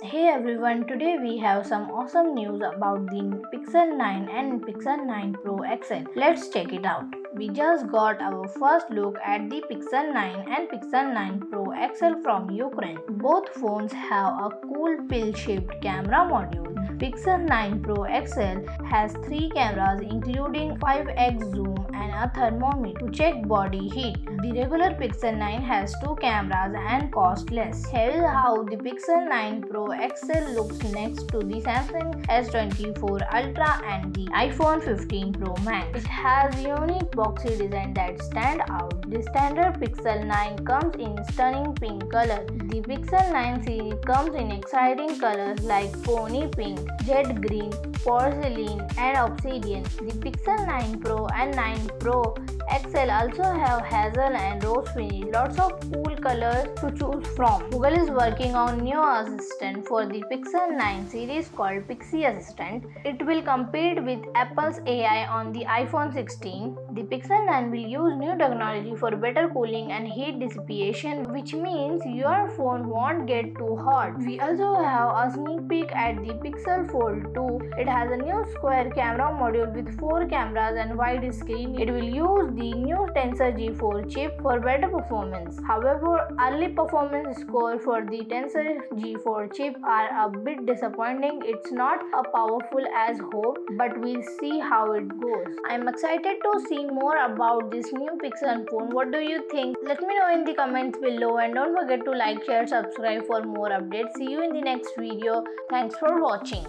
Hey everyone, today we have some awesome news about the Pixel 9 and Pixel 9 Pro XL. Let's check it out. We just got our first look at the Pixel 9 and Pixel 9 Pro XL from Ukraine. Both phones have a cool pill-shaped camera module. Pixel 9 Pro XL has 3 cameras including 5x zoom and a thermometer to check body heat. The regular Pixel 9 has 2 cameras and costs less. Here is how the Pixel 9 Pro XL looks next to the Samsung S24 Ultra and the iPhone 15 Pro Max. It has a unique boxy design that stands out. The standard Pixel 9 comes in stunning pink color. The Pixel 9 series comes in exciting colors like pony pink, jet green, porcelain, and obsidian. The Pixel 9 Pro and 9 Pro XL also have hazel and rose finish. Lots of cool colors to choose from. Google is working on new assistant for the Pixel 9 series called Pixie Assistant. It will compete with Apple's AI on the iPhone 16. The Pixel 9 will use new technology for better cooling and heat dissipation, which means your phone won't get too hot. We also have a sneak peek at the Pixel Fold 2. It has a new square camera module with 4 cameras and wide screen. It will use the new Tensor G4 chip for better performance. However, early performance score for the Tensor G4 chip are a bit disappointing. It's not as powerful as hoped, but we'll see how it goes. I'm excited to see more about this new Pixel phone. What do you think? Let me know in the comments below, and don't forget to like, share, subscribe for more updates. See you in the next video. Thanks for watching.